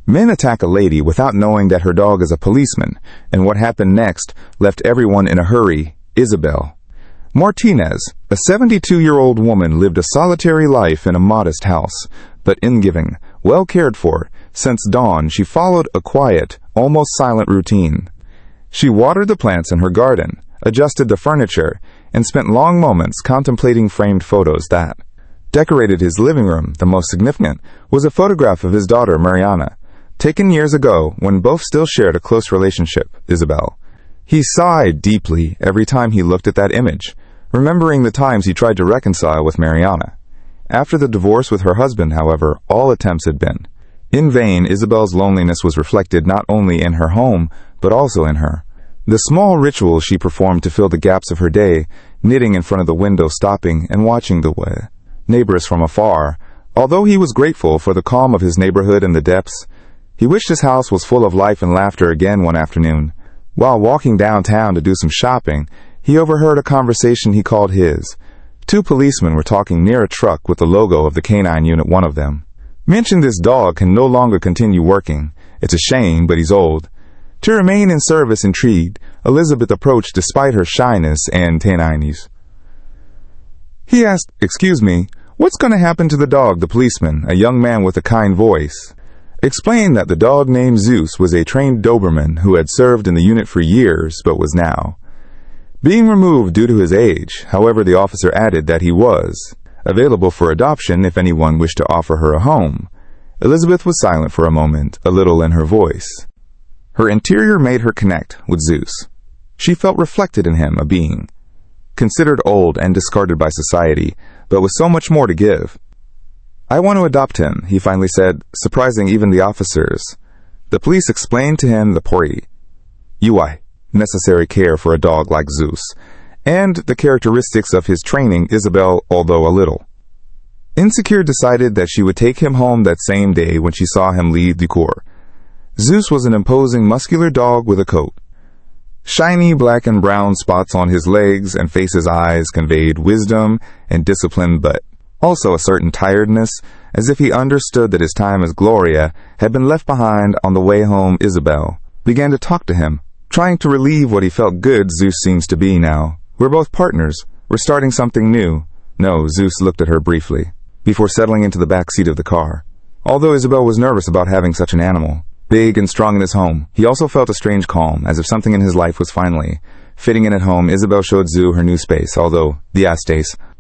Men attack a lady without knowing that her dog is a policeman, and what happened next left everyone in a hurry. Isabel. Martinez, a 72-year-old woman, lived a solitary life in a modest house, but giving, well cared for. Since dawn, she followed a quiet, almost silent routine. She watered the plants in her garden, adjusted the furniture, and spent long moments contemplating framed photos that decorated his living room. The most significant was a photograph of his daughter, Mariana, taken years ago when both still shared a close relationship. Isabel. He sighed deeply every time he looked at that image, remembering the times he tried to reconcile with Mariana. After the divorce with her husband, however, all attempts had been in vain. Isabel's loneliness was reflected not only in her home, but also in her. The small rituals she performed to fill the gaps of her day, knitting in front of the window, stopping and watching the neighbors from afar. Although he was grateful for the calm of his neighborhood and the depths, he wished his house was full of life and laughter again. One afternoon, while walking downtown to do some shopping, he overheard a conversation he called his. Two policemen were talking near a truck with the logo of the canine unit. One of them mentioned this dog can no longer continue working. It's a shame, but he's old. To remain in service. Intrigued, Elizabeth approached despite her shyness and teninities. He asked, "Excuse me, what's going to happen to the dog?" The policeman, a young man with a kind voice, explained that the dog named Zeus was a trained Doberman who had served in the unit for years but was now being removed due to his age. However, the officer added that he was available for adoption if anyone wished to offer her a home. Elizabeth was silent for a moment, a little in her voice. Her interior made her connect with Zeus. She felt reflected in him, a being considered old and discarded by society, but with so much more to give. "I want to adopt him," he finally said, surprising even the officers. The police explained to him the necessary care for a dog like Zeus, and the characteristics of his training. Isabel, although a little insecure, decided that she would take him home that same day when she saw him leave the court. Zeus was an imposing, muscular dog with a coat. Shiny black and brown spots on his legs and face's eyes conveyed wisdom and discipline, but also a certain tiredness, as if he understood that his time as Gloria had been left behind. On the way home, Isabel began to talk to him, trying to relieve what he felt. "Good Zeus seems to be now. We're both partners. We're starting something new." "No." Zeus looked at her briefly before settling into the back seat of the car. Although Isabel was nervous about having such an animal, big and strong in his home, he also felt a strange calm, as if something in his life was finally fitting in at home. Isabel showed Zeus her new space, although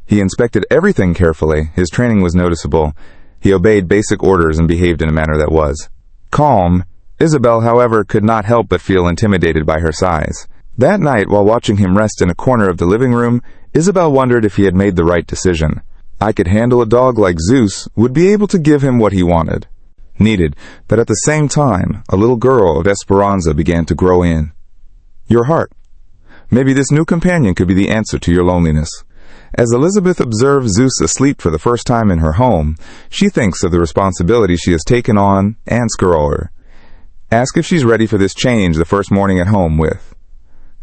he inspected everything carefully. His training was noticeable. He obeyed basic orders and behaved in a manner that was calm. Isabel, however, could not help but feel intimidated by her size. That night, while watching him rest in a corner of the living room, Isabel wondered if he had made the right decision. I could handle a dog like Zeus, would be able to give him what he needed, but at the same time, a little girl of Esperanza began to grow in your heart. Maybe this new companion could be the answer to your loneliness. As Elizabeth observed Zeus asleep for the first time in her home, she thinks of the responsibility she has taken on and her. Ask if she's ready for this change the first morning at home with.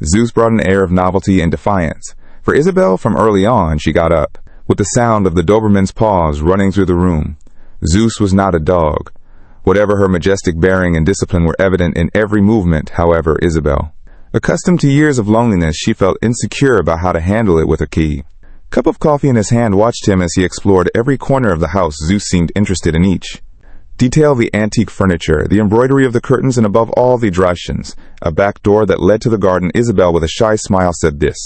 Zeus brought an air of novelty and defiance. For Isabel, from early on, she got up, with the sound of the Doberman's paws running through the room. Zeus was not a dog. Whatever her majestic bearing and discipline were evident in every movement. However, Isabel, accustomed to years of loneliness, she felt insecure about how to handle it with a cup of coffee in his hand, watched him as he explored every corner of the house. Zeus seemed interested in each detail: the antique furniture, the embroidery of the curtains, and above all, the dragons, a back door that led to the garden. Isabel, with a shy smile, said this.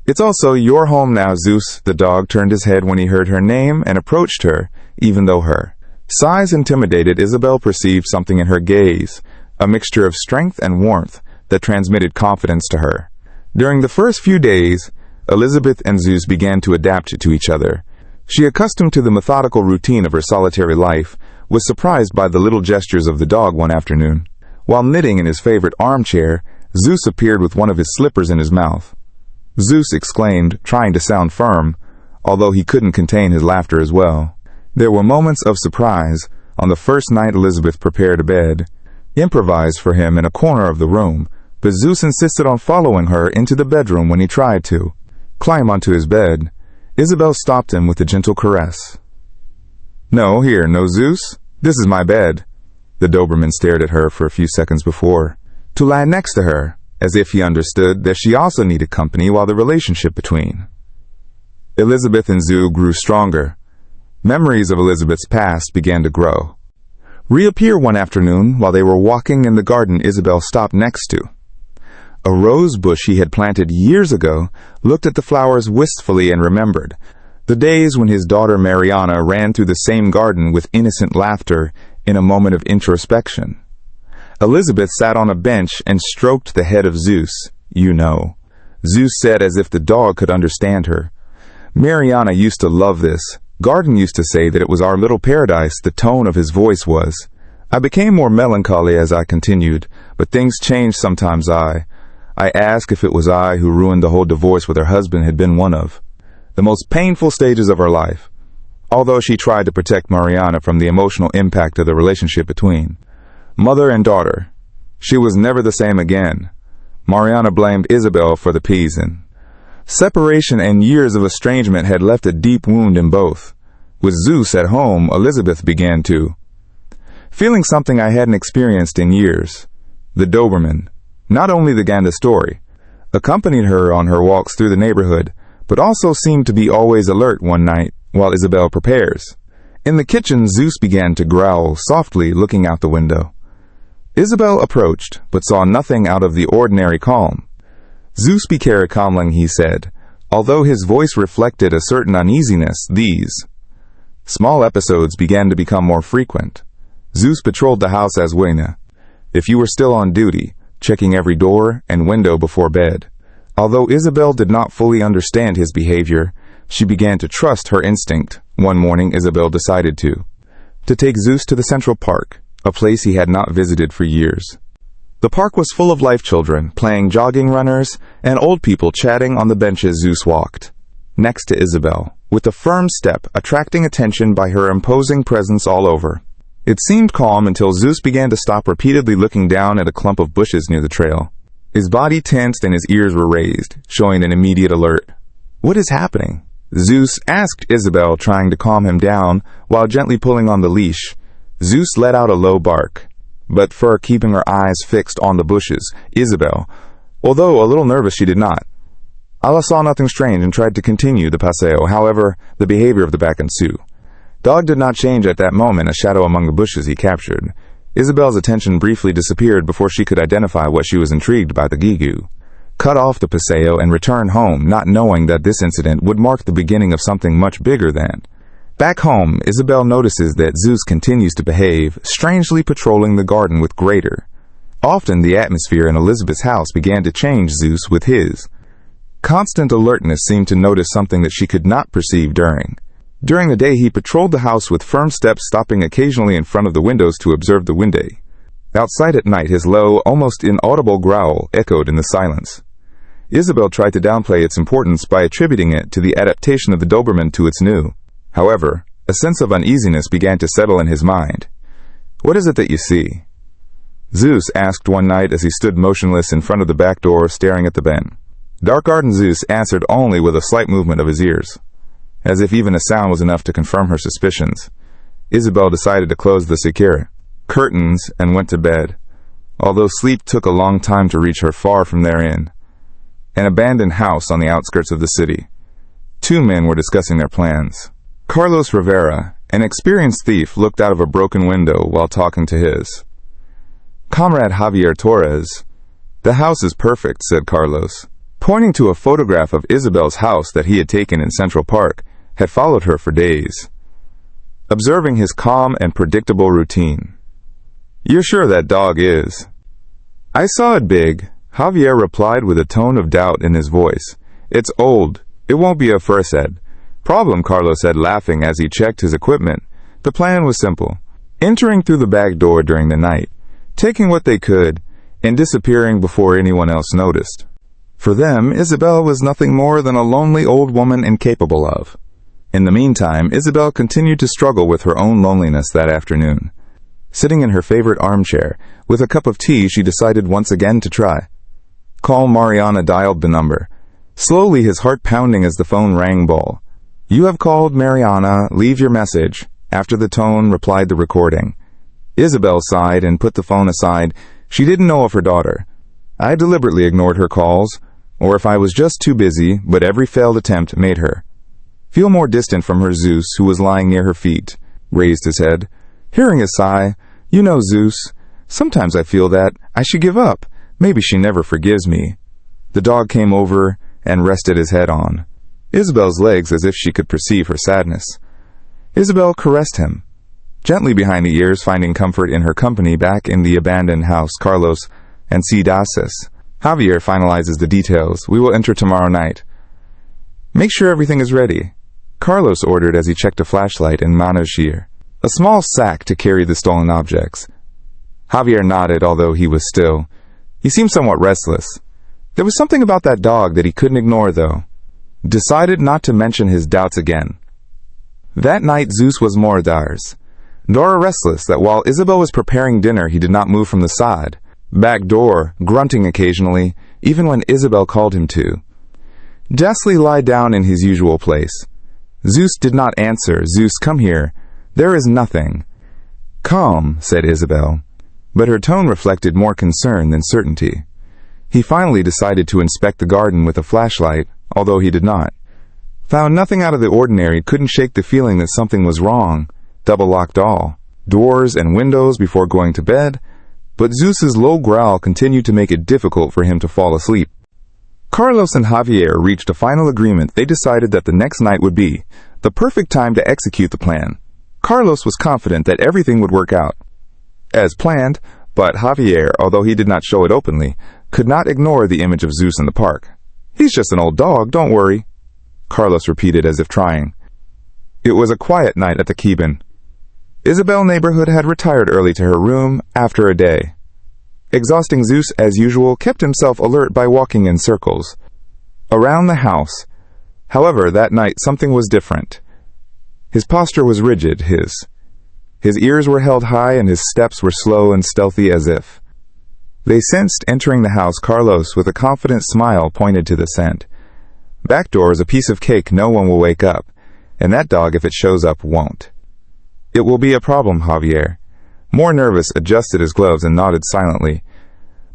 "It's also your home now, Zeus." The dog turned his head when he heard her name and approached her, even though her size intimidated. Isabel perceived something in her gaze, a mixture of strength and warmth that transmitted confidence to her. During the first few days, Elizabeth and Zeus began to adapt to each other. She, accustomed to the methodical routine of her solitary life, was surprised by the little gestures of the dog. One afternoon, while knitting in his favorite armchair, Zeus appeared with one of his slippers in his mouth. "Zeus!" exclaimed, trying to sound firm, although he couldn't contain his laughter as well. There were moments of surprise. On the first night, Elizabeth prepared a bed, improvised for him in a corner of the room, but Zeus insisted on following her into the bedroom when he tried to climb onto his bed. Isabel stopped him with a gentle caress. No, Zeus. This is my bed." The Doberman stared at her for a few seconds before to lie next to her, as if he understood that she also needed company while the relationship between Elizabeth and Zoo grew stronger. Memories of Elizabeth's past began to grow. Reappear one afternoon while they were walking in the garden Isabel stopped next to. A rose bush he had planted years ago looked at the flowers wistfully and remembered the days when his daughter Mariana ran through the same garden with innocent laughter in a moment of introspection. Elizabeth sat on a bench and stroked the head of Zeus. "You know," Zeus said as if the dog could understand her. "Mariana used to love this. Garden used to say that it was our little paradise," the tone of his voice was. I became more melancholy as I continued, but things changed sometimes. I asked if it was I who ruined the whole divorce with her husband had been one of the most painful stages of her life. Although she tried to protect Mariana from the emotional impact of the relationship between mother and daughter, she was never the same again. Mariana blamed Isabel for the peas. Separation and years of estrangement had left a deep wound in both. With Zeus at home, Elizabeth began to feeling something I hadn't experienced in years. The Doberman not only began the story, accompanied her on her walks through the neighborhood, but also seemed to be always alert one night while Isabel prepares. In the kitchen, Zeus began to growl softly, looking out the window. Isabel approached, but saw nothing out of the ordinary calm. "Zeus, be care calming," he said, although his voice reflected a certain uneasiness. These small episodes began to become more frequent. Zeus patrolled the house as Wayne, if you were still on duty, checking every door and window before bed. Although Isabel did not fully understand his behavior, she began to trust her instinct. One morning, Isabel decided to take Zeus to the Central Park, a place he had not visited for years. The park was full of life children, playing jogging runners, and old people chatting on the benches. Zeus walked next to Isabel, with a firm step, attracting attention by her imposing presence all over. It seemed calm until Zeus began to stop, repeatedly looking down at a clump of bushes near the trail. His body tensed and his ears were raised, showing an immediate alert. "What is happening?" Zeus asked Isabel, trying to calm him down while gently pulling on the leash. Zeus let out a low bark, but for keeping her eyes fixed on the bushes. Isabel, although a little nervous, she did not. Ala saw nothing strange and tried to continue the paseo. However, the behavior of the back ensued. Dog did not change at that moment, a shadow among the bushes he captured. Isabel's attention briefly disappeared before she could identify what she was intrigued by. The Gigu cut off the paseo and returned home, not knowing that this incident would mark the beginning of something much bigger than. Back home, Isabel notices that Zeus continues to behave strangely, patrolling the garden with greater. Often the atmosphere in Elizabeth's house began to change. Zeus, with his constant alertness, seemed to notice something that she could not perceive During the day, he patrolled the house with firm steps, stopping occasionally in front of the windows to observe the window. Outside at night, his low, almost inaudible growl echoed in the silence. Isabel tried to downplay its importance by attributing it to the adaptation of the Doberman to its new. However, a sense of uneasiness began to settle in his mind. "What is it that you see?" Zeus asked one night as he stood motionless in front of the back door, staring at the bin. "Dark garden," Zeus answered, only with a slight movement of his ears, as if even a sound was enough to confirm her suspicions. Isabel decided to close the secure curtains and went to bed, although sleep took a long time to reach her. Far from therein, an abandoned house on the outskirts of the city. Two men were discussing their plans. Carlos Rivera, an experienced thief, looked out of a broken window while talking to his comrade Javier Torres. "The house is perfect," said Carlos, pointing to a photograph of Isabel's house that he had taken in Central Park, had followed her for days, observing his calm and predictable routine. "You're sure that dog is?" "I saw it big," Javier replied with a tone of doubt in his voice. "It's old. It won't be a first problem," Carlos said, laughing as he checked his equipment. The plan was simple: entering through the back door during the night, taking what they could, and disappearing before anyone else noticed. For them, Isabel was nothing more than a lonely old woman incapable of. In the meantime, Isabel continued to struggle with her own loneliness that afternoon. Sitting in her favorite armchair, with a cup of tea, she decided once again to try. Calm Mariana dialed the number, slowly, his heart pounding as the phone rang. "Ball. You have called Mariana. Leave your message." After the tone, replied the recording. Isabel sighed and put the phone aside. She didn't know of her daughter. I deliberately ignored her calls, or if I was just too busy, but every failed attempt made her feel more distant from her Zeus, who was lying near her feet, raised his head. Hearing a sigh, "You know, Zeus, sometimes I feel that I should give up. Maybe she never forgives me." The dog came over and rested his head on Isabel's legs as if she could perceive her sadness. Isabel caressed him gently behind the ears, finding comfort in her company back in the abandoned house. Carlos and Cidasis. Javier finalizes the details. "We will enter tomorrow night. Make sure everything is ready," Carlos ordered as he checked a flashlight and Manashir, a small sack to carry the stolen objects. Javier nodded, although he was still. He seemed somewhat restless. There was something about that dog that he couldn't ignore, though. Decided not to mention his doubts again. That night Zeus was Morodar's. Nor restless that while Isabel was preparing dinner, he did not move from the side, back door, grunting occasionally, even when Isabel called him to. Ghastly lied down in his usual place. Zeus did not answer. "Zeus, come here. There is nothing." "Calm," said Isabel, but her tone reflected more concern than certainty. He finally decided to inspect the garden with a flashlight, although he did not. Found nothing out of the ordinary, couldn't shake the feeling that something was wrong. Double-locked all doors and windows before going to bed, but Zeus's low growl continued to make it difficult for him to fall asleep. Carlos and Javier reached a final agreement. They decided that the next night would be the perfect time to execute the plan. Carlos was confident that everything would work out as planned, but Javier, although he did not show it openly, could not ignore the image of Zeus in the park. "He's just an old dog, don't worry," Carlos repeated as if trying. It was a quiet night at the cabin. Isabel neighborhood had retired early to her room after a day. Exhausting Zeus, as usual, kept himself alert by walking in circles around the house. However, that night something was different. His posture was rigid, his ears were held high, and his steps were slow and stealthy as if they sensed entering the house. Carlos, with a confident smile, pointed to the scent. "Back door is a piece of cake. No one will wake up, and that dog, if it shows up, won't." "It will be a problem," Javier, more nervous, adjusted his gloves and nodded silently.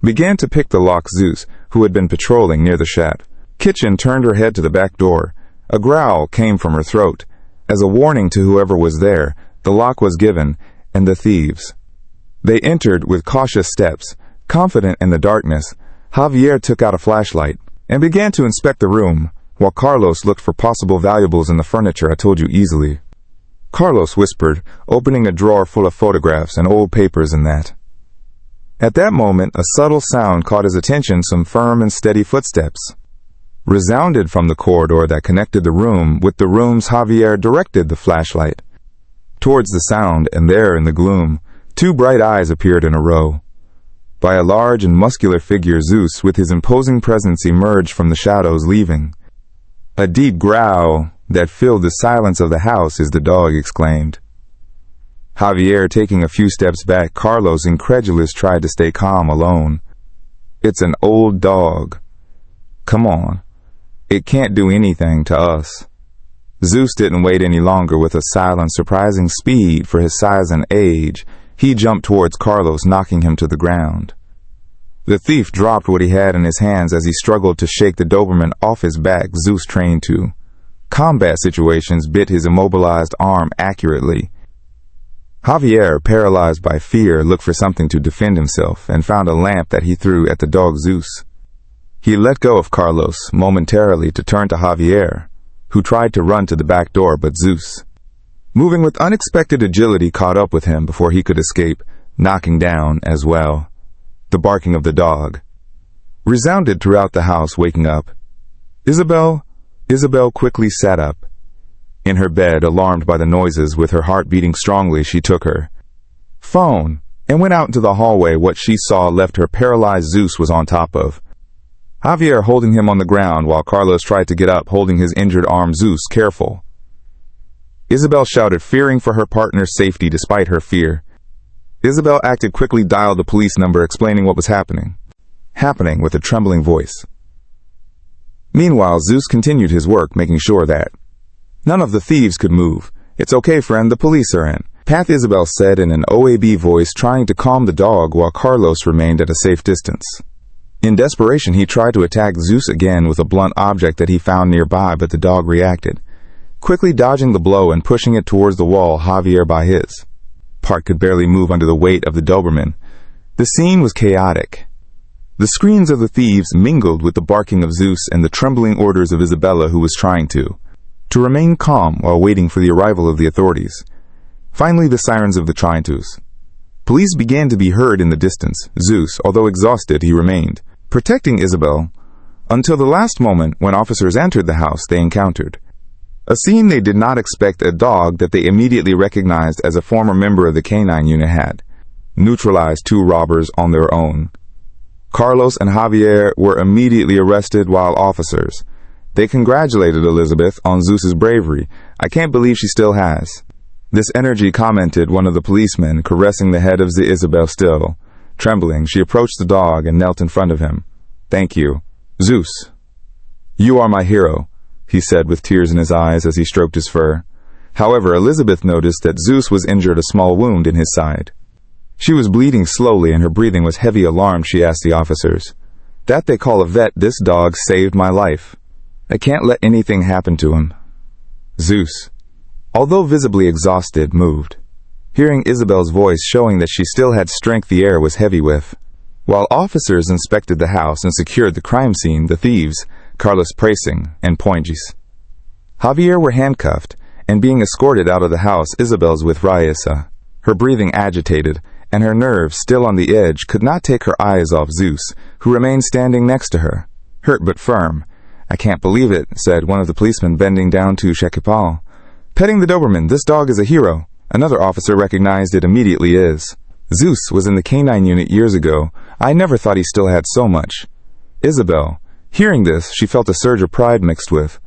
Began to pick the lock. Zeus, who had been patrolling near the shed kitchen, turned her head to the back door. A growl came from her throat. As a warning to whoever was there, the lock was given, and the thieves. They entered with cautious steps, confident in the darkness. Javier took out a flashlight and began to inspect the room, while Carlos looked for possible valuables in the furniture. "I told you easily," Carlos whispered, opening a drawer full of photographs and old papers and that. At that moment, a subtle sound caught his attention. Some firm and steady footsteps resounded from the corridor that connected the room with the rooms. Javier directed the flashlight towards the sound, and there in the gloom, two bright eyes appeared in a row. By a large and muscular figure, Zeus, with his imposing presence, emerged from the shadows, leaving a deep growl that filled the silence of the house. "Is the dog?" exclaimed Javier, taking a few steps back. Carlos, incredulous, tried to stay calm. "Alone. It's an old dog. Come on. It can't do anything to us." Zeus didn't wait any longer. With a silent, surprising speed for his size and age, he jumped towards Carlos, knocking him to the ground. The thief dropped what he had in his hands as he struggled to shake the Doberman off his back. Zeus, trained to combat situations, bit his immobilized arm accurately. Javier, paralyzed by fear, looked for something to defend himself and found a lamp that he threw at the dog Zeus. He let go of Carlos momentarily to turn to Javier, who tried to run to the back door, but Zeus, moving with unexpected agility, caught up with him before he could escape, knocking down, as well, the barking of the dog resounded throughout the house. Waking up, Isabel quickly sat up in her bed, alarmed by the noises. With her heart beating strongly, she took her phone and went out into the hallway. What she saw left her paralyzed. Zeus was on top of Javier, holding him on the ground, while Carlos tried to get up, holding his injured arm. "Zeus, careful!" Isabel shouted, fearing for her partner's safety despite her fear. Isabel acted quickly, dialed the police number, explaining what was happening with a trembling voice. Meanwhile, Zeus continued his work, making sure that none of the thieves could move. "It's okay, friend, the police are in. Path, Isabel said in an OAB voice, trying to calm the dog while Carlos remained at a safe distance. In desperation, he tried to attack Zeus again with a blunt object that he found nearby, but the dog reacted, quickly dodging the blow and pushing it towards the wall, Javier by his part could barely move under the weight of the Doberman. The scene was chaotic. The screams of the thieves mingled with the barking of Zeus and the trembling orders of Isabella, who was trying to remain calm while waiting for the arrival of the authorities. Finally, the sirens of the Trintus. Police began to be heard in the distance. Zeus, although exhausted, he remained, protecting Isabel, until the last moment when officers entered the house they encountered a scene they did not expect. A dog that they immediately recognized as a former member of the canine unit had neutralized two robbers on their own. Carlos and Javier were immediately arrested, while officers, they congratulated Elizabeth on Zeus's bravery. "I can't believe she still has this energy," commented one of the policemen, caressing the head of Isabel. Still trembling, she approached the dog and knelt in front of him. "Thank you, Zeus. You are my hero," he said with tears in his eyes as he stroked his fur. However, Elizabeth noticed that Zeus was injured, a small wound in his side. She was bleeding slowly and her breathing was heavy. Alarmed, she asked the officers, "That they call a vet? This dog saved my life. I can't let anything happen to him." Zeus, although visibly exhausted, moved. Hearing Isabel's voice showing that she still had strength, the air was heavy with. While officers inspected the house and secured the crime scene, the thieves, Carlos Pricing and Poinges, Javier, were handcuffed and being escorted out of the house. Isabel's with Raisa, her breathing agitated and her nerves still on the edge, could not take her eyes off Zeus, who remained standing next to her, hurt but firm. "I can't believe it," said one of the policemen, bending down to Shekipal, petting the Doberman. "This dog is a hero." Another officer recognized it immediately. Zeus was in the canine unit years ago. "I never thought he still had so much." Isabel, hearing this, she felt a surge of pride mixed with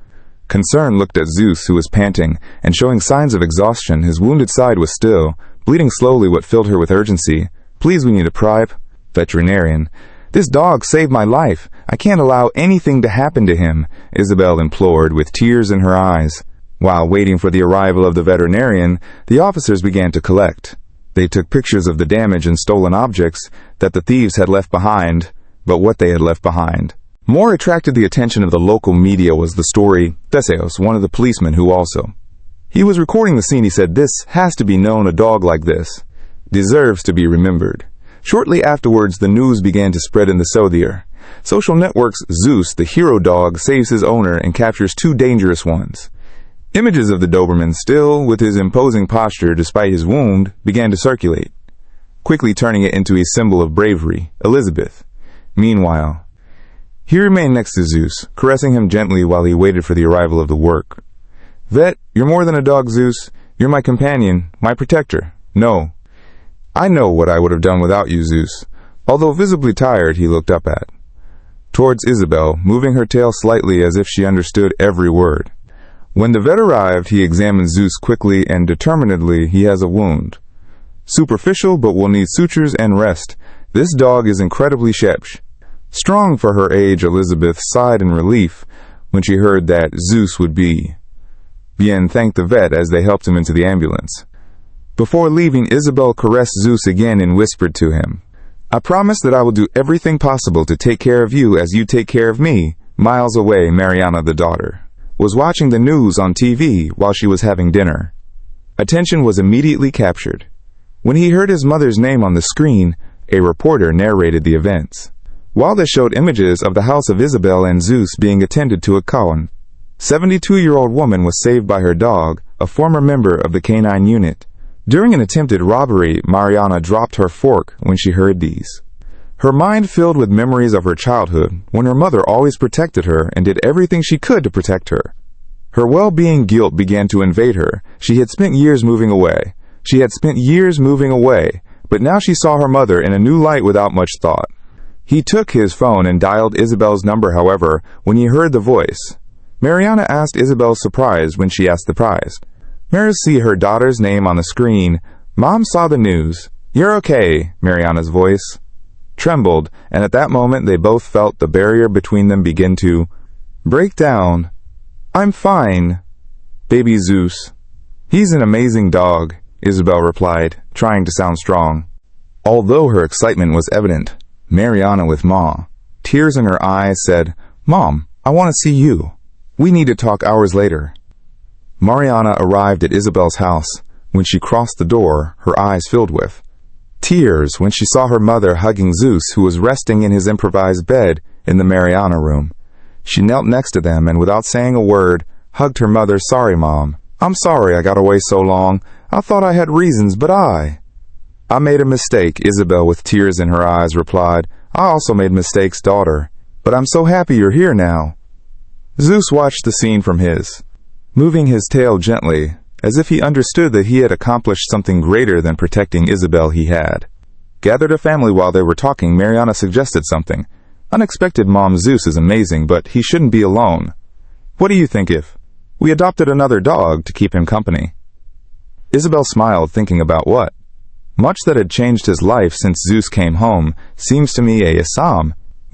concern, looked at Zeus, who was panting and showing signs of exhaustion. His wounded side was still bleeding slowly, what filled her with urgency. "Please, we need a private veterinarian. This dog saved my life. I can't allow anything to happen to him," Isabel implored with tears in her eyes. While waiting for the arrival of the veterinarian, the officers began to collect. They took pictures of the damage and stolen objects that the thieves had left behind, but what they had left behind more attracted the attention of the local media was the story. Theseos, one of the policemen who also he was recording the scene, he said, "This has to be known. A dog like this deserves to be remembered." Shortly afterwards, the news began to spread in the social networks. Zeus, the hero dog, saves his owner and captures two dangerous ones. Images of the Doberman, still with his imposing posture despite his wound, began to circulate, quickly turning it into a symbol of bravery. Elizabeth, meanwhile, he remained next to Zeus, caressing him gently while he waited for the arrival of the work. "Vet, you're more than a dog, Zeus. You're my companion, my protector. No, I know what I would have done without you, Zeus." Although visibly tired, he looked up towards Isabel, moving her tail slightly as if she understood every word. When the vet arrived, he examined Zeus quickly and determinedly. "He has a wound. Superficial, but will need sutures and rest. This dog is incredibly strong for her age." Elizabeth sighed in relief when she heard that Zeus would be bien. Thanked the vet as they helped him into the ambulance. Before leaving, Isabel caressed Zeus again and whispered to him, "I promise that I will do everything possible to take care of you as you take care of me." Miles away, Mariana, the daughter, was watching the news on TV while she was having dinner. Attention was immediately captured when he heard his mother's name on the screen. A reporter narrated the events, while they showed images of the house of Isabel and Zeus being attended to. A 72-year-old woman was saved by her dog, a former member of the canine unit. During an attempted robbery, Mariana dropped her fork when she heard these. Her mind filled with memories of her childhood, when her mother always protected her and did everything she could to protect her. Her well-being guilt began to invade her. She had spent years moving away. But now she saw her mother in a new light without much thought. He took his phone and dialed Isabel's number. However, when he heard the voice, Mariana asked Isabel, surprised when she asked the prize. Mariana see her daughter's name on the screen. Mom saw the news. "You're okay," Mariana's voice trembled, and at that moment they both felt the barrier between them begin to break down. "I'm fine, baby Zeus. He's an amazing dog. Isabel replied, trying to sound strong. Although her excitement was evident, Mariana with Ma, tears in her eyes, said, "Mom, I want to see you. We need to talk hours later." Mariana arrived at Isabel's house. When she crossed the door, her eyes filled with tears when she saw her mother hugging Zeus, who was resting in his improvised bed in the Mariana room. She knelt next to them and, without saying a word, hugged her mother. "Sorry, Mom. I'm sorry I got away so long. I thought I had reasons, but I made a mistake," Isabel, with tears in her eyes, replied. "I also made mistakes, daughter. But I'm so happy you're here now." Zeus watched the scene from moving his tail gently, as if he understood that he had accomplished something greater than protecting Isabel. He had gathered a family. While they were talking, Mariana suggested something. "Unexpected, Mom. Zeus is amazing, but he shouldn't be alone. What do you think if we adopted another dog to keep him company?" Isabel smiled, thinking about what? Much that had changed his life since Zeus came home. "Seems to me a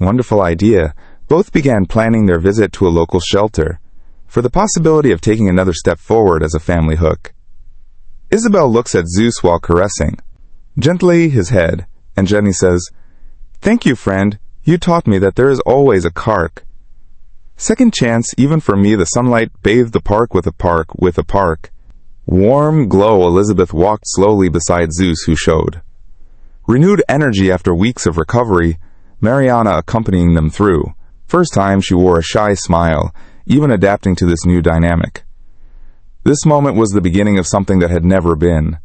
wonderful idea." Both began planning their visit to a local shelter for the possibility of taking another step forward as a family hook. Isabel looks at Zeus while caressing gently his head, and Jenny says, "Thank you, friend. You taught me that there is always a second chance, even for me." The sunlight bathed the park with a park. Warm glow. Elizabeth walked slowly beside Zeus, who showed renewed energy after weeks of recovery, Mariana accompanying them through. First time she wore a shy smile, even adapting to this new dynamic. This moment was the beginning of something that had never been.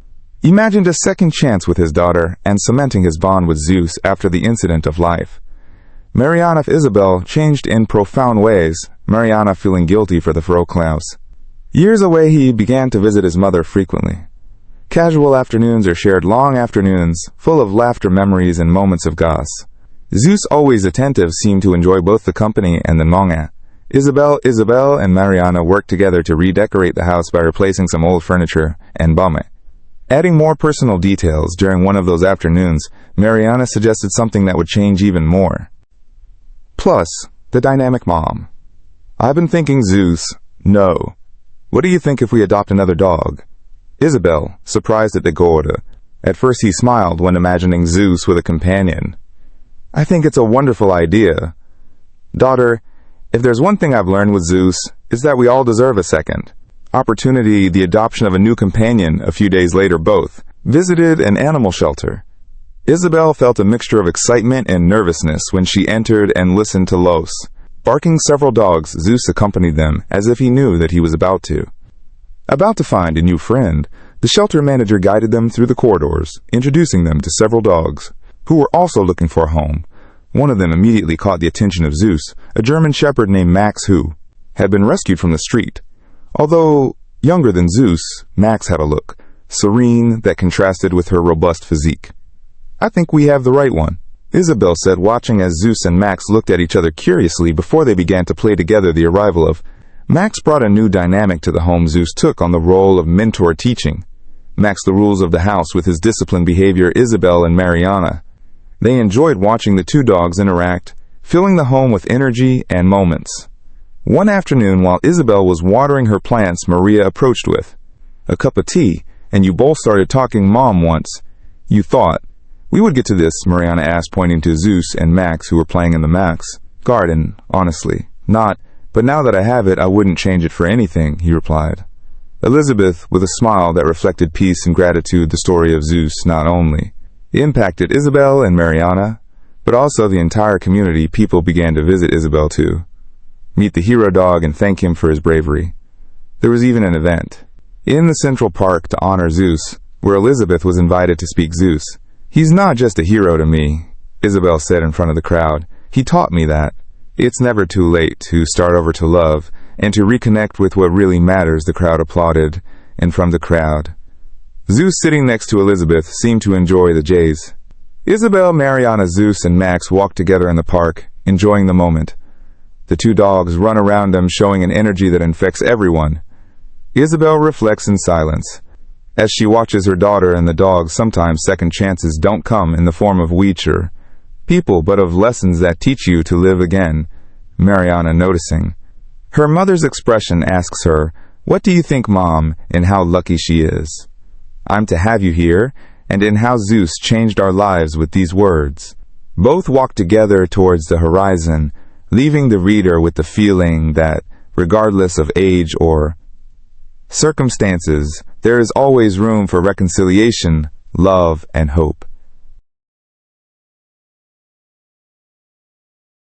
Imagined a second chance with his daughter and cementing his bond with Zeus after the incident of life. Mariana Isabel changed in profound ways, Mariana feeling guilty for the Froclaus. Years away, he began to visit his mother frequently. Casual afternoons or shared long afternoons, full of laughter, memories, and moments of goss. Zeus, always attentive, seemed to enjoy both the company and the manga. Isabel and Mariana worked together to redecorate the house by replacing some old furniture and adding more personal details. During one of those afternoons, Mariana suggested something that would change even more. Plus, the dynamic mom. "I've been thinking, Zeus. No. What do you think if we adopt another dog?" Isabel, surprised at the Gorda. At first he smiled when imagining Zeus with a companion. "I think it's a wonderful idea. Daughter, if there's one thing I've learned with Zeus, is that we all deserve a second opportunity." The adoption of a new companion. A few days later, both visited an animal shelter. Isabel felt a mixture of excitement and nervousness when she entered and listened to Los barking several dogs. Zeus accompanied them, as if he knew that he was about to find a new friend. The shelter manager guided them through the corridors, introducing them to several dogs, who were also looking for a home. One of them immediately caught the attention of Zeus, a German shepherd named Max, who had been rescued from the street. Although younger than Zeus, Max had a look serene that contrasted with her robust physique. "I think we have the right one," Isabel said, watching as Zeus and Max looked at each other curiously before they began to play together. The arrival of Max brought a new dynamic to the home. Zeus took on the role of mentor, teaching Max the rules of the house with his disciplined behavior. Isabel and Mariana, they enjoyed watching the two dogs interact, filling the home with energy and moments. One afternoon, while Isabel was watering her plants, Maria approached with a cup of tea, and "You both started talking, Mom, once. You thought we would get to this?" Mariana asked, pointing to Zeus and Max, who were playing in the Max garden. "Honestly, not. But now that I have it, I wouldn't change it for anything," he replied. Elizabeth, with a smile that reflected peace and gratitude. The story of Zeus not only impacted Isabel and Mariana, but also the entire community. People began to visit Isabel to meet the hero dog and thank him for his bravery. There was even an event in the Central Park to honor Zeus, where Elizabeth was invited to speak. "Zeus, he's not just a hero to me," Isabel said in front of the crowd. "He taught me that it's never too late to start over, to love, and to reconnect with what really matters." The crowd applauded, and from the crowd, Zeus, sitting next to Elizabeth, seemed to enjoy the jays. Isabel, Mariana, Zeus, and Max walked together in the park, enjoying the moment. The two dogs run around them, showing an energy that infects everyone. Isabel reflects in silence as she watches her daughter and the dogs. Sometimes second chances don't come in the form of witch or people, but of lessons that teach you to live again. Mariana, noticing her mother's expression, asks her, "What do you think, Mom, and how lucky she is?" I'm to have you here, and in how Zeus changed our lives with these words. Both walk together towards the horizon, leaving the reader with the feeling that, regardless of age or circumstances, there is always room for reconciliation, love, and hope.